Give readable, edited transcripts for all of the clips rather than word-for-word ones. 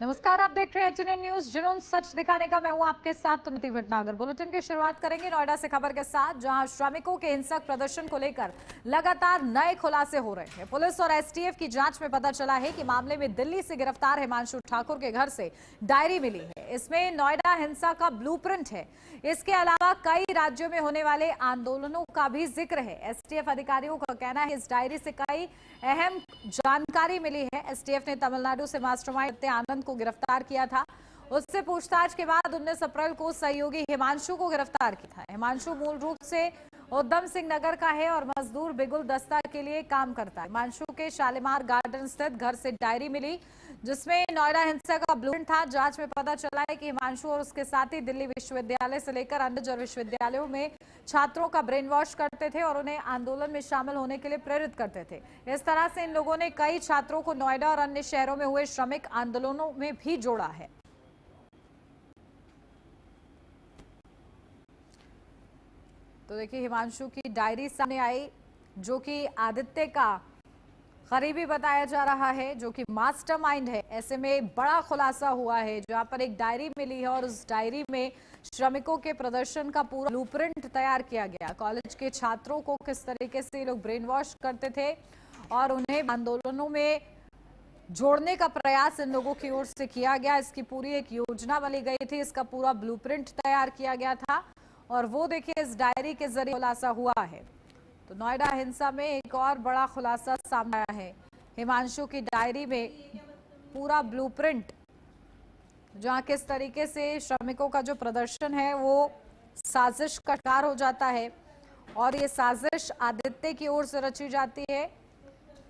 नमस्कार, आप देख रहे हैं एचएनएन न्यूज। जुनून सच दिखाने का मैं हूं आपके साथ तुनती भटनागर। बुलेटिन की शुरुआत करेंगे नोएडा से खबर के साथ, जहां श्रमिकों के हिंसक प्रदर्शन को लेकर लगातार नए खुलासे हो रहे हैं। पुलिस और एसटीएफ की जांच में पता चला है कि मामले में दिल्ली से गिरफ्तार हिमांशु ठाकुर के घर से डायरी मिली है। इसमें नोएडा हिंसा का ब्लूप्रिंट है। इसके अलावा कई राज्यों में होने वाले आंदोलनों का भी जिक्र है। एसटीएफ अधिकारियों का कहना है इस डायरी से कई अहम जानकारी मिली है। एसटीएफ ने तमिलनाडु से मास्टरमाइंड आनंद को गिरफ्तार किया था। उससे पूछताछ के बाद 19 अप्रैल को सहयोगी हिमांशु को गिरफ्तार किया था। हिमांशु मूल रूप से उधम सिंह नगर का है और मजदूर बिगुल दस्ता के लिए काम करता है। हिमांशु के शालीमार गार्डन स्थित घर से डायरी मिली, जिसमें नोएडा हिंसा का ब्लूप्रिंट था। जांच में पता चला है कि हिमांशु और उसके साथी दिल्ली विश्वविद्यालय से लेकर अन्य विश्वविद्यालयों में छात्रों का ब्रेन वॉश करते थे और उन्हें आंदोलन में शामिल होने के लिए प्रेरित करते थे। इस तरह से इन लोगों ने कई छात्रों को नोएडा और अन्य शहरों में हुए श्रमिक आंदोलनों में भी जोड़ा है। तो देखिए, हिमांशु की डायरी सामने आई, जो कि आदित्य का करीबी बताया जा रहा है, जो कि मास्टरमाइंड है। ऐसे में बड़ा खुलासा हुआ है, जहां पर एक डायरी मिली है और उस डायरी में श्रमिकों के प्रदर्शन का पूरा ब्लूप्रिंट तैयार किया गया। कॉलेज के छात्रों को किस तरीके से ये लोग ब्रेन वॉश करते थे और उन्हें आंदोलनों में जोड़ने का प्रयास इन लोगों की ओर से किया गया। इसकी पूरी एक योजना बनी गई थी, इसका पूरा ब्लूप्रिंट तैयार किया गया था और वो देखिए इस डायरी के जरिए खुलासा हुआ है। तो नोएडा हिंसा में एक और बड़ा खुलासा सामने आया है। हिमांशु की डायरी में पूरा ब्लूप्रिंट, जहां किस तरीके से श्रमिकों का जो प्रदर्शन है वो साजिश का शिकार हो जाता है और ये साजिश आदित्य की ओर से रची जाती है,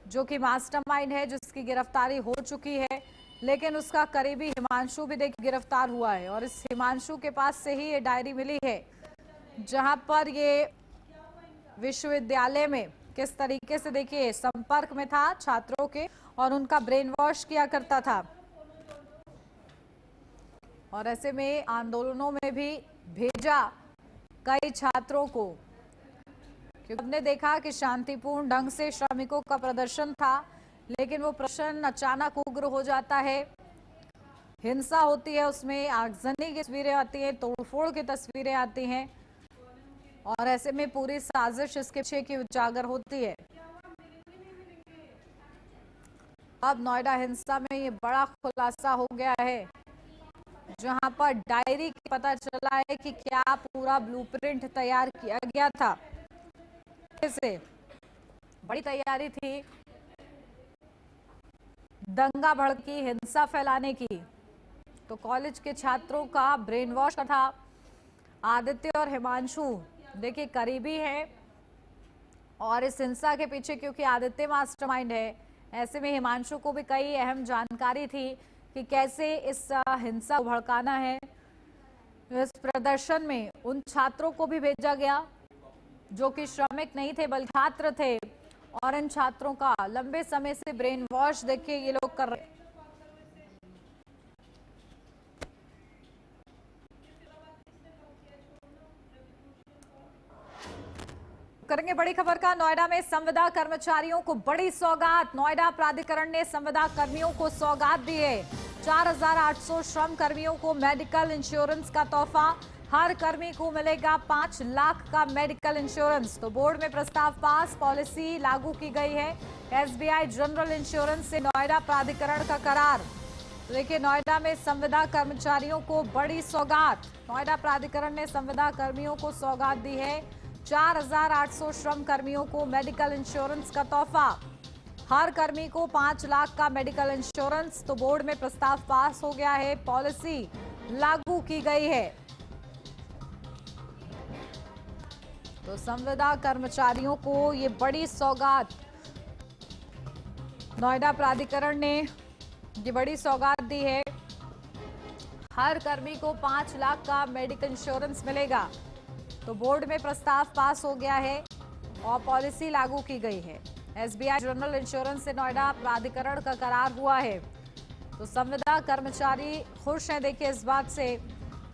जो कि मास्टरमाइंड है, जिसकी गिरफ्तारी हो चुकी है। लेकिन उसका करीबी हिमांशु भी देखिए गिरफ्तार हुआ है और इस हिमांशु के पास से ही ये डायरी मिली है, जहां पर ये विश्वविद्यालय में किस तरीके से देखिए संपर्क में था छात्रों के और उनका ब्रेन वॉश किया करता था। और ऐसे में आंदोलनों में भी भेजा कई छात्रों को, क्योंकि हमने देखा कि शांतिपूर्ण ढंग से श्रमिकों का प्रदर्शन था, लेकिन वो प्रदर्शन अचानक उग्र हो जाता है। हिंसा होती है, उसमें आगजनी की तस्वीरें आती हैं, तोड़फोड़ की तस्वीरें आती हैं और ऐसे में पूरी साजिश इसके पीछे की उजागर होती है। अब नोएडा हिंसा में ये बड़ा खुलासा हो गया है, जहां पर डायरी पता चला है कि क्या पूरा ब्लूप्रिंट तैयार किया गया था। से बड़ी तैयारी थी दंगा भड़की, हिंसा फैलाने की। तो कॉलेज के छात्रों का ब्रेन वॉश था। आदित्य और हिमांशु देखिए करीबी है और इस हिंसा के पीछे क्योंकि आदित्य मास्टरमाइंड है, ऐसे में हिमांशु को भी कई अहम जानकारी थी कि कैसे इस हिंसा को भड़काना है। इस प्रदर्शन में उन छात्रों को भी भेजा गया जो कि श्रमिक नहीं थे बल्कि छात्र थे और इन छात्रों का लंबे समय से ब्रेन वॉश देखिए ये लोग कर रहे। करेंगे बड़ी खबर का। नोएडा में संविदा कर्मचारियों को बड़ी सौगात। नोएडा प्राधिकरण ने संविदा कर्मियों को सौगात दी है। 4,800 श्रम कर्मियों को मेडिकल इंश्योरेंस का तोहफा। हर कर्मी को मिलेगा 5 लाख का मेडिकल इंश्योरेंस। तो बोर्ड में प्रस्ताव पास, पॉलिसी लागू की गई है। एसबीआई जनरल इंश्योरेंस से नोएडा प्राधिकरण का करार। तो देखिए, नोएडा में संविदा कर्मचारियों को बड़ी सौगात। नोएडा प्राधिकरण ने संविदा कर्मियों को सौगात दी है। 4,800 श्रम कर्मियों को मेडिकल इंश्योरेंस का तोहफा। हर कर्मी को 5 लाख का मेडिकल इंश्योरेंस। तो बोर्ड में प्रस्ताव पास हो गया है, पॉलिसी लागू की गई है। तो संविदा कर्मचारियों को ये बड़ी सौगात, नोएडा प्राधिकरण ने ये बड़ी सौगात दी है। हर कर्मी को 5 लाख का मेडिकल इंश्योरेंस मिलेगा। तो बोर्ड में प्रस्ताव पास हो गया है और पॉलिसी लागू की गई है। एसबीआई जनरल इंश्योरेंस से नोएडा प्राधिकरण का करार हुआ है। तो संविदा कर्मचारी खुश हैं देखिए इस बात से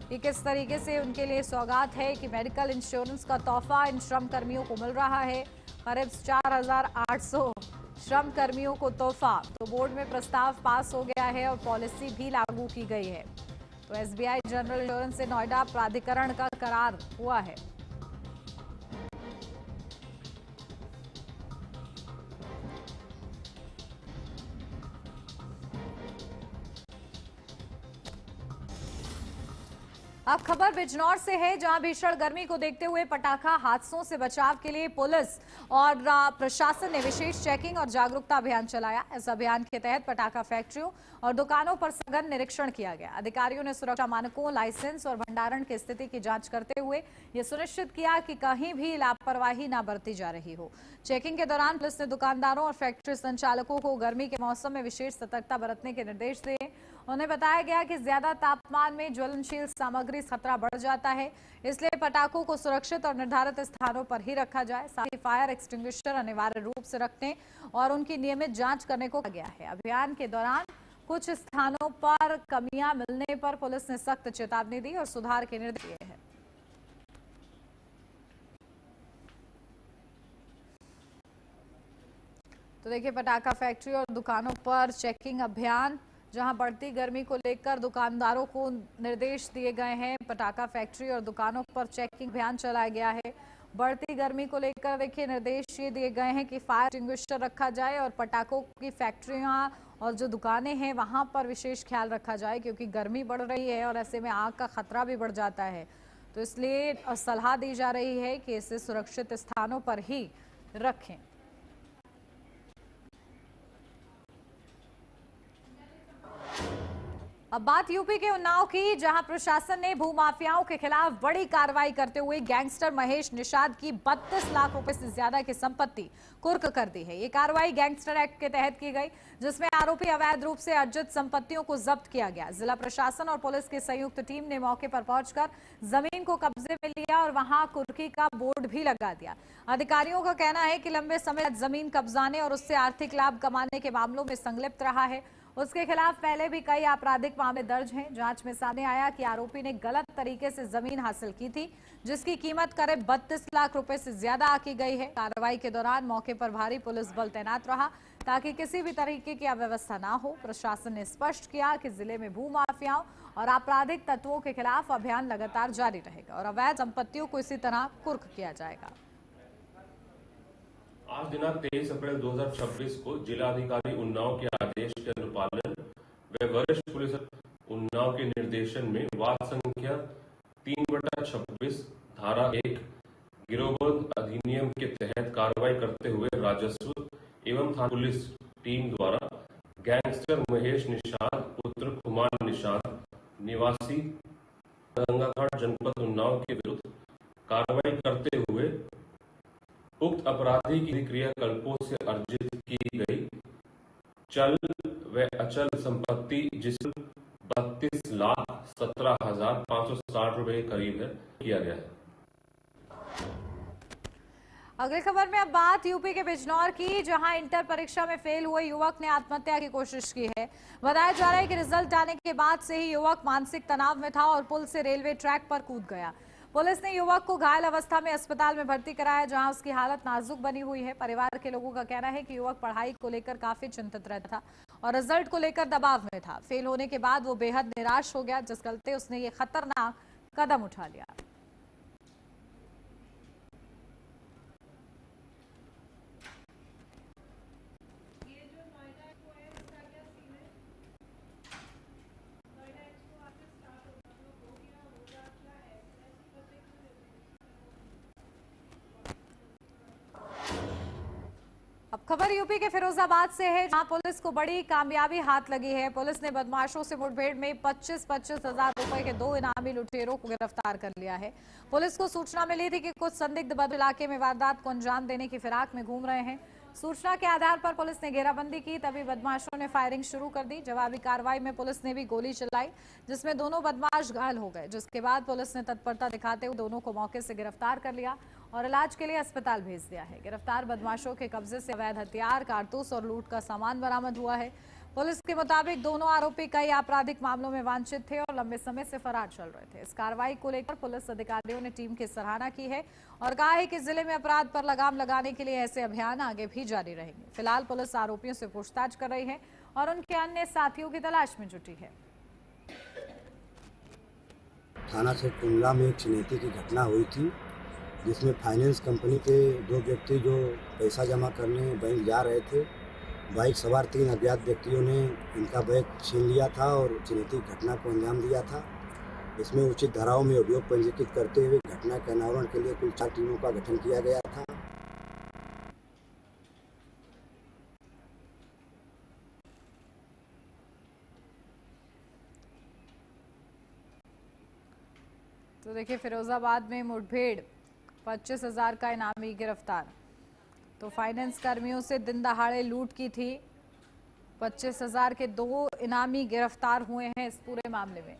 कि किस तरीके से उनके लिए सौगात है कि मेडिकल इंश्योरेंस का तोहफा इन श्रम कर्मियों को मिल रहा है। करीब 4,800 श्रम कर्मियों को तोहफा। तो बोर्ड में प्रस्ताव पास हो गया है और पॉलिसी भी लागू की गई है। तो एसबीआई जनरल इंश्योरेंस से नोएडा प्राधिकरण का करार हुआ है। अब खबर बिजनौर से है, जहां भीषण गर्मी को देखते हुए पटाखा हादसों से बचाव के लिए पुलिस और प्रशासन ने विशेष चेकिंग और जागरूकता अभियान चलाया। इस अभियान के तहत पटाखा फैक्ट्रियों और दुकानों पर सघन निरीक्षण किया गया। अधिकारियों ने सुरक्षा मानकों, लाइसेंस और भंडारण की स्थिति की जांच करते हुए यह सुनिश्चित किया कि कहीं भी लापरवाही न बरती जा रही हो। चेकिंग के दौरान पुलिस ने दुकानदारों और फैक्ट्री संचालकों को गर्मी के मौसम में विशेष सतर्कता बरतने के निर्देश दिए। उन्हें बताया गया कि ज्यादा तापमान में ज्वलनशील सामग्री खतरा बढ़ जाता है, इसलिए पटाखों को सुरक्षित और निर्धारित स्थानों पर ही रखा जाए। साथ ही फायर एक्सटिंग्विशर अनिवार्य रूप से रखने और उनकी नियमित जांच करने को कहा गया है। अभियान के दौरान कुछ स्थानों पर कमियां मिलने पर पुलिस ने सख्त चेतावनी दी और सुधार के निर्देश दिए हैं। तो देखिए, पटाखा फैक्ट्री और दुकानों पर चेकिंग अभियान, जहां बढ़ती गर्मी को लेकर दुकानदारों को निर्देश दिए गए हैं। पटाखा फैक्ट्री और दुकानों पर चेकिंग अभियान चलाया गया है। बढ़ती गर्मी को लेकर देखिए निर्देश ये दिए गए हैं कि फायर एक्सटिंग्विशर रखा जाए और पटाखों की फैक्ट्रियां और जो दुकानें हैं वहां पर विशेष ख्याल रखा जाए, क्योंकि गर्मी बढ़ रही है और ऐसे में आग का खतरा भी बढ़ जाता है। तो इसलिए सलाह दी जा रही है कि इसे सुरक्षित स्थानों पर ही रखें। अब बात यूपी के उन्नाव की, जहां प्रशासन ने भूमाफियाओं के खिलाफ बड़ी कार्रवाई करते हुए गैंगस्टर महेश निषाद की 32 लाख रुपए से ज्यादा की संपत्ति कुर्क कर दी है। ये कार्रवाई गैंगस्टर एक्ट के तहत की गई, जिसमें आरोपी अवैध रूप से अर्जित संपत्तियों को जब्त किया गया। जिला प्रशासन और पुलिस की संयुक्त टीम ने मौके पर पहुंचकर जमीन को कब्जे में लिया और वहां कुर्की का बोर्ड भी लगा दिया। अधिकारियों का कहना है कि लंबे समय तक जमीन कब्जाने और उससे आर्थिक लाभ कमाने के मामलों में संलिप्त रहा है। उसके खिलाफ पहले भी कई आपराधिक मामले दर्ज हैं। जांच में सामने आया कि आरोपी ने गलत तरीके से जमीन हासिल की थी, जिसकी कीमत करीब 32 लाख रुपए से ज्यादा आकी गई है। कार्रवाई के दौरान मौके पर भारी पुलिस बल तैनात रहा, ताकि किसी भी तरीके की अव्यवस्था ना हो। प्रशासन ने स्पष्ट किया कि जिले में भूमाफियाओं और आपराधिक तत्वों के खिलाफ अभियान लगातार जारी रहेगा और अवैध संपत्तियों को इसी तरह कुर्क किया जाएगा। आज दिनांक 23 अप्रैल 2026 को जिलाधिकारी उन्नाव के आदेश के अनुपालन व वरिष्ठ पुलिस उन्नाव के निर्देशन में वार्ड संख्या 3/26 धारा 1 गिरोहबंद अधिनियम के तहत कार्रवाई करते हुए राजस्व एवं थाना पुलिस टीम द्वारा गैंगस्टर महेश निषाद पुत्र कुमार निषाद निवासी गंगाघाट जनपद उन्नाव के विरुद्ध कार्रवाई करते हुए उक्त अपराधी की क्रियाकल्पों से अर्जित की गई चल व अचल संपत्ति, जिसमें 32,17,560 रुपए के करीब है, किया गया है। अगली खबर में अब बात यूपी के बिजनौर की, जहां इंटर परीक्षा में फेल हुए युवक ने आत्महत्या की कोशिश की है। बताया जा रहा है कि रिजल्ट आने के बाद से ही युवक मानसिक तनाव में था और पुल से रेलवे ट्रैक पर कूद गया। पुलिस ने युवक को घायल अवस्था में अस्पताल में भर्ती कराया, जहां उसकी हालत नाजुक बनी हुई है। परिवार के लोगों का कहना है कि युवक पढ़ाई को लेकर काफी चिंतित रहता था और रिजल्ट को लेकर दबाव में था। फेल होने के बाद वो बेहद निराश हो गया, जिस चलते उसने ये खतरनाक कदम उठा लिया। अब खबर यूपी के फिरोजाबाद से है, जहां पुलिस को बड़ी कामयाबी हाथ लगी है। पुलिस ने बदमाशों से मुठभेड़ में 25-25 हजार रुपए के 2 इनामी लुटेरों को गिरफ्तार कर लिया है। पुलिस को सूचना मिली थी कि कुछ संदिग्ध बद इलाके में वारदात को अंजाम देने की फिराक में घूम रहे हैं। सूचना के आधार पर पुलिस ने घेराबंदी की, तभी बदमाशों ने फायरिंग शुरू कर दी। जवाबी कार्रवाई में पुलिस ने भी गोली चलाई, जिसमें दोनों बदमाश घायल हो गए, जिसके बाद पुलिस ने तत्परता दिखाते हुए दोनों को मौके से गिरफ्तार कर लिया और इलाज के लिए अस्पताल भेज दिया है। गिरफ्तार बदमाशों के कब्जे से अवैध हथियार, कारतूस और लूट का सामान बरामद हुआ है। पुलिस के मुताबिक दोनों आरोपी कई आपराधिक मामलों में वांछित थे और लंबे समय से फरार चल रहे थे। इस कार्रवाई को लेकर पुलिस अधिकारियों ने टीम की सराहना की है और कहा है कि जिले में अपराध पर लगाम लगाने के लिए ऐसे अभियान आगे भी जारी रहेंगे। फिलहाल पुलिस आरोपियों से पूछताछ कर रही है और उनके अन्य साथियों की तलाश में जुटी है। थाना से टुंडला में एक छिनैती की घटना हुई थी, जिसमें फाइनेंस कंपनी के 2 व्यक्ति जो पैसा जमा करने बैंक जा रहे थे, बाइक सवार 3 अज्ञात व्यक्तियों ने इनका बैग छीन लिया था और छिनैती घटना को अंजाम दिया था। इसमें उचित धाराओं में अभियोग पंजीकृत करते हुए घटना के अनावरण के लिए कुल 4 टीमों का गठन किया गया था। तो देखिए, फिरोजाबाद में मुठभेड़, 25,000 का इनामी गिरफ्तार। तो फाइनेंस कर्मियों से दिन दहाड़े लूट की थी। 25,000 के 2 इनामी गिरफ्तार हुए हैं इस पूरे मामले में।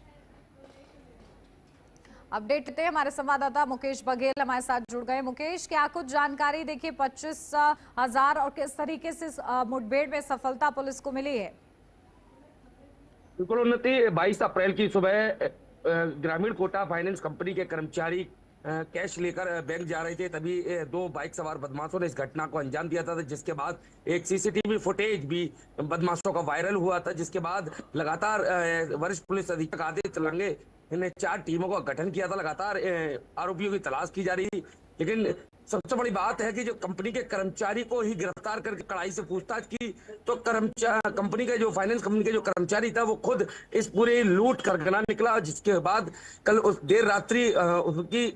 अपडेट देते हैं, हमारे संवाददाता मुकेश बघेल हमारे साथ जुड़ गए। मुकेश, क्या कुछ जानकारी? देखिए, 25,000 और किस तरीके से मुठभेड़ में सफलता पुलिस को मिली है? बिल्कुल उन्नति, 22 अप्रैल की सुबह ग्रामीण कोटा फाइनेंस कंपनी के कर्मचारी कैश लेकर बैंक जा रहे थे, तभी 2 बाइक सवार बदमाशों ने इस घटना को अंजाम दिया था, जिसके बाद एक सीसीटीवी फुटेज भी बदमाशों का वायरल हुआ था। जिसके बाद लगातार वरिष्ठ पुलिस अधीक्षक आदित्य लंगे ने 4 टीमों का गठन किया था। लगातार आरोपियों की तलाश की जा रही थी, लेकिन सबसे बड़ी बात है कि जो कंपनी के कर्मचारी को ही गिरफ्तार करके कड़ाई से पूछताछ की, तो कंपनी का जो फाइनेंस कंपनी के जो कर्मचारी था वो खुद इस पूरे लूट करगना निकला। जिसके बाद कल उस देर रात्रि उसकी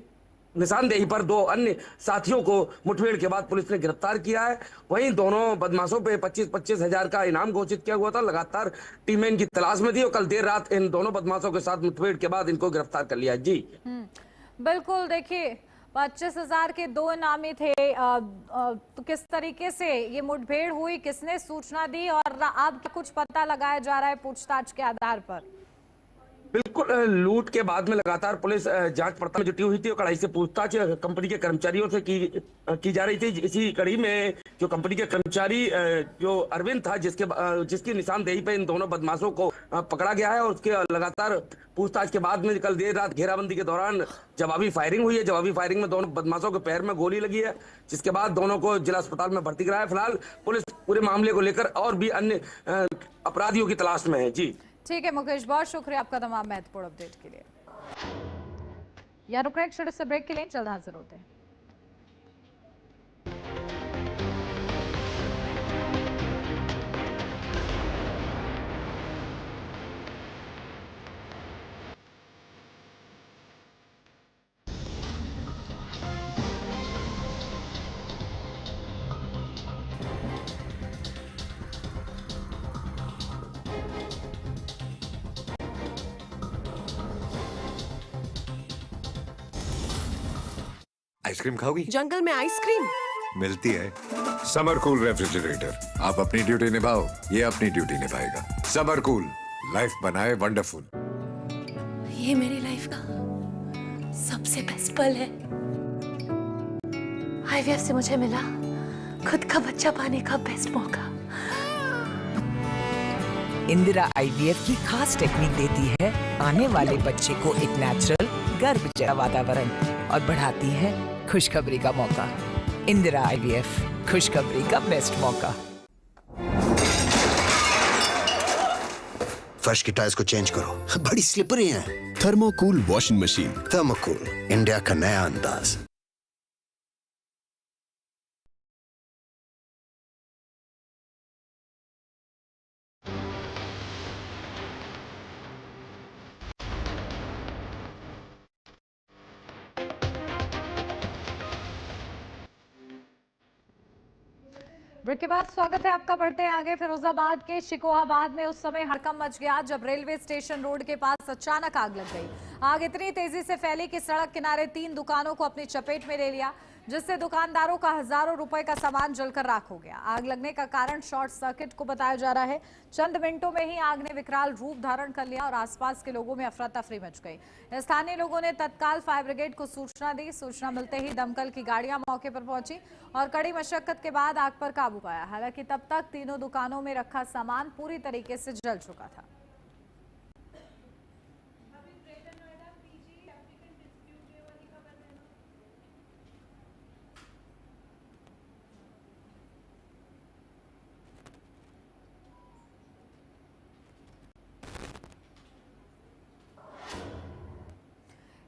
निशानदेही पर 2 अन्य साथियों को मुठभेड़ के बाद पुलिस ने गिरफ्तार किया है। वहीं दोनों बदमाशों पे 25-25 हजार का इनाम घोषित किया हुआ था। लगातार टीमें इनकी तलाश में थी और कल देर रात इन दोनों बदमाशों के साथ मुठभेड़ के बाद इनको गिरफ्तार कर लिया। जी बिल्कुल, देखिए 25,000 के 2 इनामी थे। तो किस तरीके से ये मुठभेड़ हुई, किसने सूचना दी और अब कुछ पता लगाया जा रहा है पूछताछ के आधार पर? बिल्कुल, लूट के बाद में लगातार पुलिस जांच पड़ताल में जुटी हुई थी और कड़ाई से पूछताछ कंपनी के कर्मचारियों से की जा रही थी। इसी कड़ी में जो कंपनी के कर्मचारी जो अरविंद था, जिसकी निशानदेही पे इन दोनों बदमाशों को पकड़ा गया है और उसके लगातार पूछताछ के बाद में कल देर रात घेराबंदी के दौरान जवाबी फायरिंग हुई है। जवाबी फायरिंग में दोनों बदमाशों के पैर में गोली लगी है, जिसके बाद दोनों को जिला अस्पताल में भर्ती कराया। फिलहाल पुलिस पूरे मामले को लेकर और भी अन्य अपराधियों की तलाश में है। जी ठीक है मुकेश, बहुत शुक्रिया आपका तमाम महत्वपूर्ण अपडेट के लिए। यहाँ रुक रहे एक छोटे से ब्रेक के लिए, जल्द हाजिर होते हैं। आइसक्रीम खाओगी? जंगल में आइसक्रीम मिलती है। समर कूल रेफ्रिजरेटर, आप अपनी ड्यूटी निभाओ, ये अपनी ड्यूटी निभाएगा। समर कूल, लाइफ बनाए वंडरफुल। ये मेरी लाइफ का सबसे बेस्ट पल है। आईवीएफ से मुझे मिला खुद का बच्चा पाने का बेस्ट मौका। इंदिरा आईवीएफ की खास टेक्निक देती है आने वाले बच्चे को एक नेचुरल गर्भ जैसा वातावरण और बढ़ाती है खुशखबरी का मौका। इंदिरा आईवीएफ, खुशखबरी का बेस्ट मौका। फर्श की टाइल्स को चेंज करो, बड़ी स्लिपरी हैं। थर्मोकूल वॉशिंग मशीन। थर्मोकूल, इंडिया का नया अंदाज। ब्रेक के बाद स्वागत है आपका। बढ़ते हैं आगे। फिरोजाबाद के शिकोहाबाद में उस समय हड़कंप मच गया जब रेलवे स्टेशन रोड के पास अचानक आग लग गई। आग इतनी तेजी से फैली कि सड़क किनारे 3 दुकानों को अपनी चपेट में ले लिया। जिससे दुकानदारों का हजारों रुपए का सामान जलकर राख हो गया। आग लगने का कारण शॉर्ट सर्किट को बताया जा रहा है। चंद मिनटों में ही आग ने विकराल रूप धारण कर लिया और आसपास के लोगों में अफरा तफरी मच गई। स्थानीय लोगों ने तत्काल फायर ब्रिगेड को सूचना दी। सूचना मिलते ही दमकल की गाड़ियां मौके पर पहुंची और कड़ी मशक्कत के बाद आग पर काबू पाया। हालांकि तब तक तीनों दुकानों में रखा सामान पूरी तरीके से जल चुका था।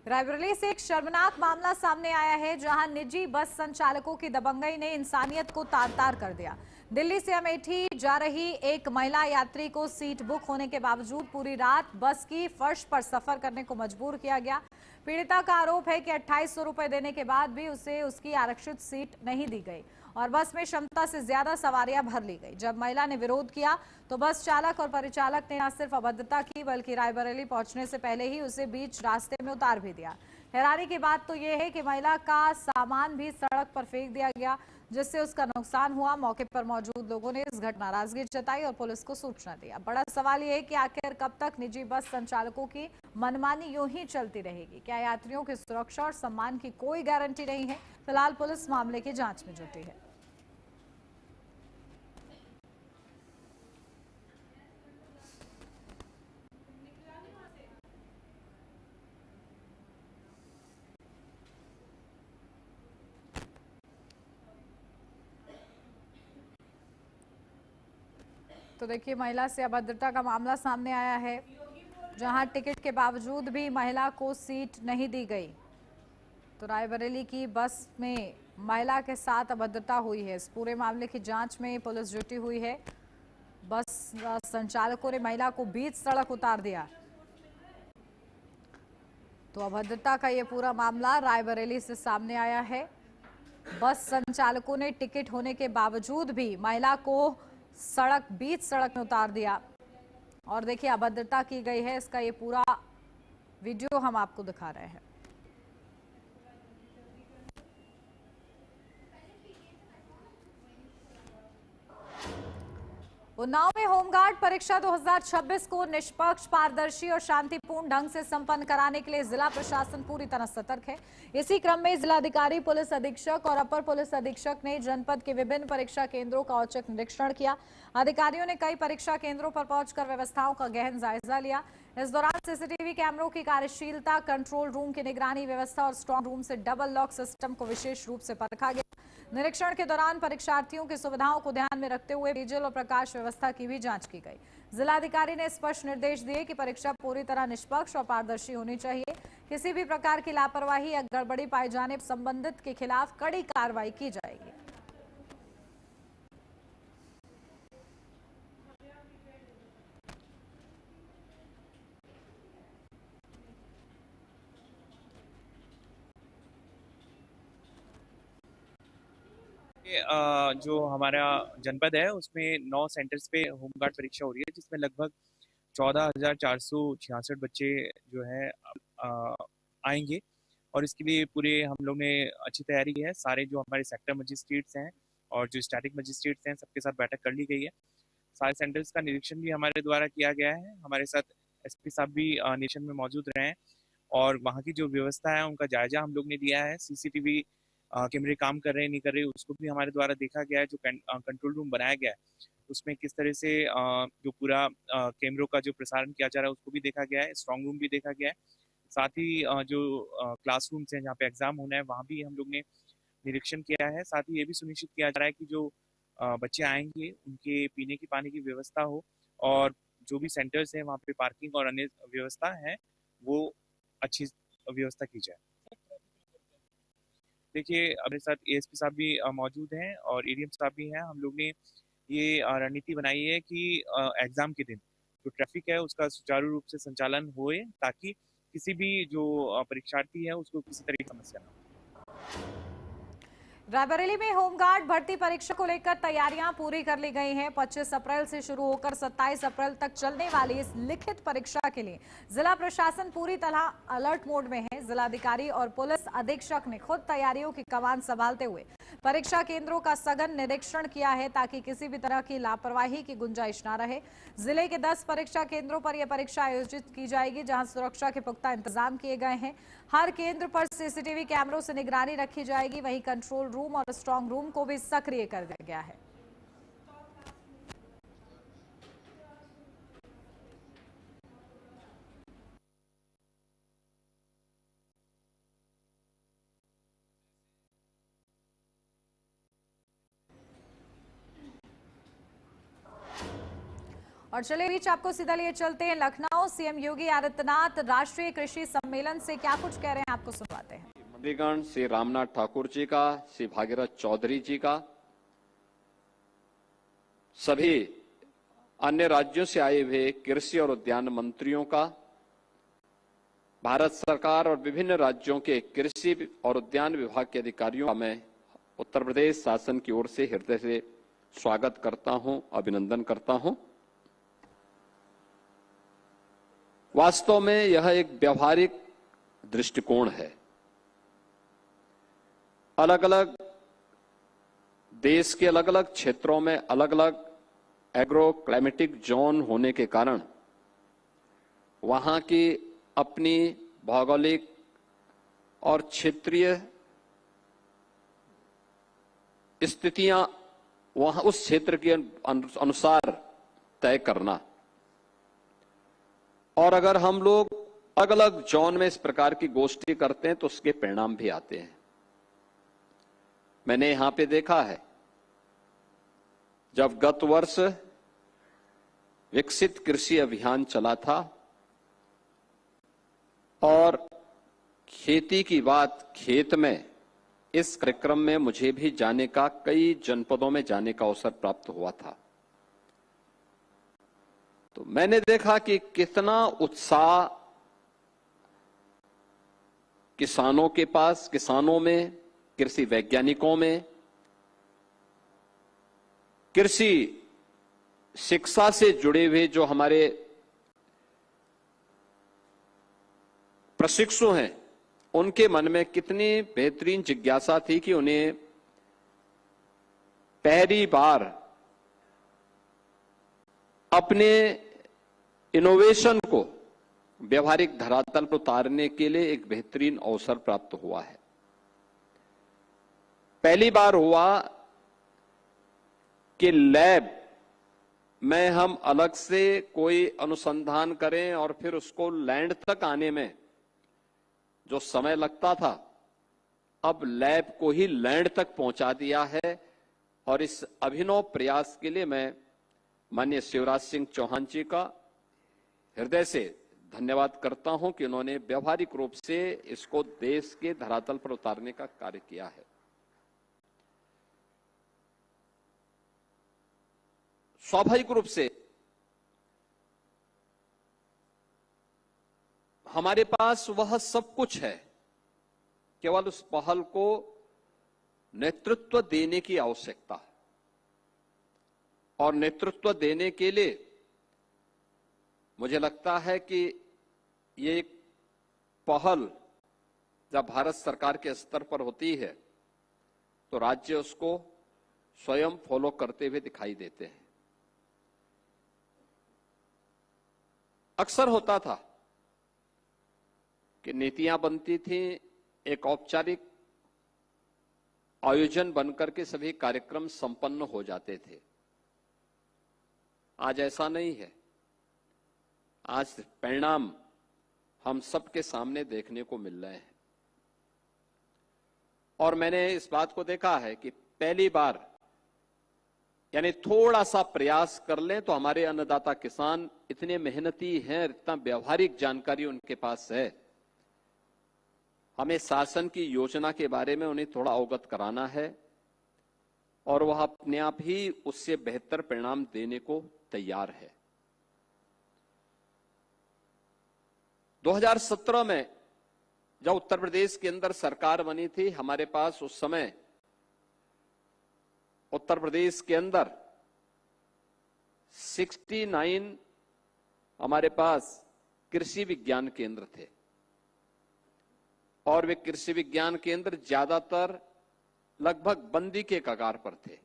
रायबरेली से एक शर्मनाक मामला सामने आया है, जहां निजी बस संचालकों की दबंगई ने इंसानियत को तार-तार कर दिया। दिल्ली से अमेठी जा रही एक महिला यात्री को सीट बुक होने के बावजूद पूरी रात बस की फर्श पर सफर करने को मजबूर किया गया। पीड़िता का आरोप है कि 2800 रुपए देने के बाद भी उसे उसकी आरक्षित सीट नहीं दी गई और बस में क्षमता से ज्यादा सवारियां भर ली गई। जब महिला ने विरोध किया तो बस चालक और परिचालक ने न सिर्फ अभद्रता की बल्कि रायबरेली पहुंचने से पहले ही उसे बीच रास्ते में उतार भी दिया। हैरानी की बात तो यह है कि महिला का सामान भी सड़क पर फेंक दिया गया, जिससे उसका नुकसान हुआ। मौके पर मौजूद लोगों ने इस घटना नाराजगी जताई और पुलिस को सूचना दी। अब बड़ा सवाल यह है कि आखिर कब तक निजी बस संचालकों की मनमानी यूं ही चलती रहेगी? क्या यात्रियों की सुरक्षा और सम्मान की कोई गारंटी नहीं है? फिलहाल पुलिस मामले की जांच में जुटी है। तो देखिए, महिला से अभद्रता का मामला सामने आया है, जहां टिकट के बावजूद भी महिला को सीट नहीं दी गई। तो रायबरेली की बस में महिला के साथ अभद्रता हुई है। इस पूरे मामले की जांच में पुलिस जुटी हुई है। बस संचालकों ने महिला को बीच सड़क उतार दिया। तो अभद्रता का ये पूरा मामला रायबरेली से सामने आया है। बस संचालकों ने टिकट होने के बावजूद भी महिला को बीच सड़क में उतार दिया और देखिए अभद्रता की गई है। इसका ये पूरा वीडियो हम आपको दिखा रहे हैं। उन्नाव में होमगार्ड परीक्षा 2026 को निष्पक्ष, पारदर्शी और शांतिपूर्ण ढंग से संपन्न कराने के लिए जिला प्रशासन पूरी तरह सतर्क है। इसी क्रम में जिलाधिकारी, पुलिस अधीक्षक और अपर पुलिस अधीक्षक ने जनपद के विभिन्न परीक्षा केंद्रों का औचक निरीक्षण किया। अधिकारियों ने कई परीक्षा केंद्रों पर पहुंचकर व्यवस्थाओं का गहन जायजा लिया। इस दौरान सीसीटीवी कैमरों की कार्यशीलता, कंट्रोल रूम की निगरानी व्यवस्था और स्ट्रांग रूम से डबल लॉक सिस्टम को विशेष रूप से परखा गया। निरीक्षण के दौरान परीक्षार्थियों की सुविधाओं को ध्यान में रखते हुए डीजल और प्रकाश व्यवस्था की भी जांच की गई। जिलाधिकारी ने स्पष्ट निर्देश दिए कि परीक्षा पूरी तरह निष्पक्ष और पारदर्शी होनी चाहिए। किसी भी प्रकार की लापरवाही या गड़बड़ी पाए जाने पर संबंधित के खिलाफ कड़ी कार्रवाई की जाएगी। जो हमारा जनपद है उसमें 9 सेंटर्स पे होमगार्ड परीक्षा हो रही है, जिसमें लगभग 14,466 बच्चे जो है आएंगे और इसके लिए पूरे हम लोग ने अच्छी तैयारी की है। सारे जो हमारे सेक्टर मजिस्ट्रेट्स हैं और जो स्टैटिक मजिस्ट्रेट्स हैं सबके साथ बैठक कर ली गई है। सारे सेंटर्स का निरीक्षण भी हमारे द्वारा किया गया है। हमारे साथ एसपी साहब भी निरीक्षण में मौजूद रहे हैं और वहाँ की जो व्यवस्था है उनका जायजा हम लोग ने लिया है। सीसीटीवी कैमरे काम कर रहे हैं नहीं कर रहे, उसको भी हमारे द्वारा देखा गया है। जो कंट्रोल रूम बनाया गया है उसमें किस तरह से जो पूरा कैमरों का जो प्रसारण किया जा रहा है उसको भी देखा गया है। स्ट्रांग रूम भी देखा गया है। साथ ही जो क्लासरूम्स हैं जहाँ पे एग्जाम होना है वहाँ भी हम लोग ने निरीक्षण किया है। साथ ही ये भी सुनिश्चित किया जा रहा है कि जो बच्चे आएंगे उनके पीने की पानी की व्यवस्था हो और जो भी सेंटर्स हैं वहाँ पे पार्किंग और अन्य व्यवस्था है वो अच्छी व्यवस्था की जाए। देखिए, अपने साथ एएसपी साहब भी मौजूद हैं और एडीएम साहब भी हैं। हम लोग ने ये रणनीति बनाई है कि एग्जाम के दिन जो ट्रैफिक है उसका सुचारू रूप से संचालन होए ताकि किसी भी जो परीक्षार्थी है उसको किसी तरह की समस्या ना हो। रायबरेली में होमगार्ड भर्ती परीक्षा को लेकर तैयारियां पूरी कर ली गई हैं। 25 अप्रैल से शुरू होकर 27 अप्रैल तक चलने वाली इस लिखित परीक्षा के लिए जिला प्रशासन पूरी तरह अलर्ट मोड में है। जिलाधिकारी और पुलिस अधीक्षक ने खुद तैयारियों की कमान संभालते हुए परीक्षा केंद्रों का सघन निरीक्षण किया है ताकि किसी भी तरह की लापरवाही की गुंजाइश न रहे। जिले के 10 परीक्षा केंद्रों पर यह परीक्षा आयोजित की जाएगी, जहां सुरक्षा के पुख्ता इंतजाम किए गए हैं। हर केंद्र पर सीसीटीवी कैमरों से निगरानी रखी जाएगी। वहीं कंट्रोल रूम और स्ट्रांग रूम को भी सक्रिय कर दिया गया है। और चलिए बीच आपको सीधा लिए चलते हैं लखनऊ। सीएम योगी आदित्यनाथ राष्ट्रीय कृषि सम्मेलन से क्या कुछ कह रहे हैं, आपको सुनवाते हैं। मंत्रीगण श्री रामनाथ ठाकुर जी का, श्री भागीरथ चौधरी जी का, सभी अन्य राज्यों से आए हुए कृषि और उद्यान मंत्रियों का, भारत सरकार और विभिन्न राज्यों के कृषि और उद्यान विभाग के अधिकारियों का मैं उत्तर प्रदेश शासन की ओर से हृदय से स्वागत करता हूं, अभिनंदन करता हूं। वास्तव में यह एक व्यवहारिक दृष्टिकोण है। अलग अलग देश के अलग अलग क्षेत्रों में अलग अलग एग्रो क्लाइमेटिक जोन होने के कारण वहां की अपनी भौगोलिक और क्षेत्रीय स्थितियां वहां उस क्षेत्र के अनुसार तय करना, और अगर हम लोग अलग अलग जोन में इस प्रकार की गोष्ठी करते हैं तो उसके परिणाम भी आते हैं। मैंने यहां पे देखा है, जब गत वर्ष विकसित कृषि अभियान चला था और खेती की बात खेत में, इस कार्यक्रम में मुझे भी जाने का, कई जनपदों में जाने का अवसर प्राप्त हुआ था। तो मैंने देखा कि कितना उत्साह किसानों के पास, किसानों में, कृषि वैज्ञानिकों में, कृषि शिक्षा से जुड़े हुए जो हमारे प्रशिक्षु हैं, उनके मन में कितनी बेहतरीन जिज्ञासा थी कि उन्हें पहली बार अपने इनोवेशन को व्यवहारिक धरातल पर उतारने के लिए एक बेहतरीन अवसर प्राप्त हुआ है। पहली बार हुआ कि लैब में हम अलग से कोई अनुसंधान करें और फिर उसको लैंड तक आने में जो समय लगता था, अब लैब को ही लैंड तक पहुंचा दिया है। और इस अभिनव प्रयास के लिए मैं माननीय शिवराज सिंह चौहान जी का हृदय से धन्यवाद करता हूं कि उन्होंने व्यवहारिक रूप से इसको देश के धरातल पर उतारने का कार्य किया है। स्वाभाविक रूप से हमारे पास वह सब कुछ है, केवल उस पहल को नेतृत्व देने की आवश्यकता है। और नेतृत्व देने के लिए मुझे लगता है कि ये एक पहल जब भारत सरकार के स्तर पर होती है तो राज्य उसको स्वयं फॉलो करते हुए दिखाई देते हैं। अक्सर होता था कि नीतियां बनती थी, एक औपचारिक आयोजन बनकर के सभी कार्यक्रम संपन्न हो जाते थे। आज ऐसा नहीं है। आज परिणाम हम सबके सामने देखने को मिल रहे हैं। और मैंने इस बात को देखा है कि पहली बार यानी थोड़ा सा प्रयास कर लें तो हमारे अन्नदाता किसान इतने मेहनती हैं, इतना व्यवहारिक जानकारी उनके पास है। हमें शासन की योजना के बारे में उन्हें थोड़ा अवगत कराना है और वह अपने आप ही उससे बेहतर परिणाम देने को तैयार है। 2017 में जब उत्तर प्रदेश के अंदर सरकार बनी थी, हमारे पास उस समय उत्तर प्रदेश के अंदर 69 हमारे पास कृषि विज्ञान केंद्र थे। और वे कृषि विज्ञान केंद्र ज्यादातर लगभग बंदी के कगार पर थे।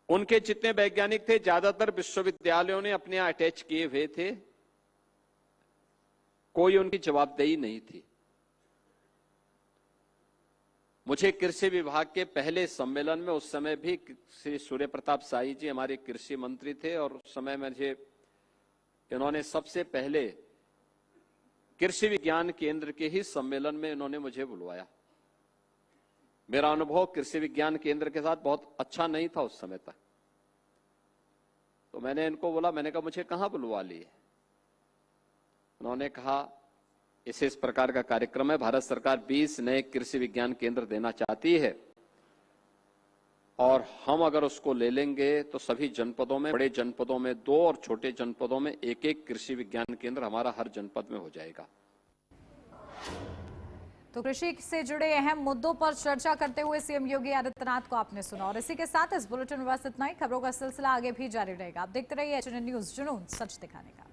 उनके जितने वैज्ञानिक थे ज्यादातर विश्वविद्यालयों ने अपने यहां अटैच किए हुए थे, कोई उनकी जवाबदेही नहीं थी। मुझे कृषि विभाग के पहले सम्मेलन में, उस समय भी श्री सूर्य प्रताप शाही जी हमारे कृषि मंत्री थे, और उस समय मुझे इन्होंने सबसे पहले कृषि विज्ञान केंद्र के ही सम्मेलन में इन्होंने मुझे बुलवाया। मेरा अनुभव कृषि विज्ञान केंद्र के साथ बहुत अच्छा नहीं था उस समय तक। तो मैंने इनको बोला, मैंने कहा मुझे कहां बुलवा लिए? उन्होंने कहा इस प्रकार का कार्यक्रम है, भारत सरकार 20 नए कृषि विज्ञान केंद्र देना चाहती है, और हम अगर उसको ले लेंगे तो सभी जनपदों में, बड़े जनपदों में 2 और छोटे जनपदों में 1-1 कृषि विज्ञान केंद्र हमारा हर जनपद में हो जाएगा। तो कृषि से जुड़े अहम मुद्दों पर चर्चा करते हुए सीएम योगी आदित्यनाथ को आपने सुना, और इसी के साथ इस बुलेटिन में बस इतना ही। खबरों का सिलसिला आगे भी जारी रहेगा। आप देखते रहिए एचएनएन न्यूज़, जुनून सच दिखाने का।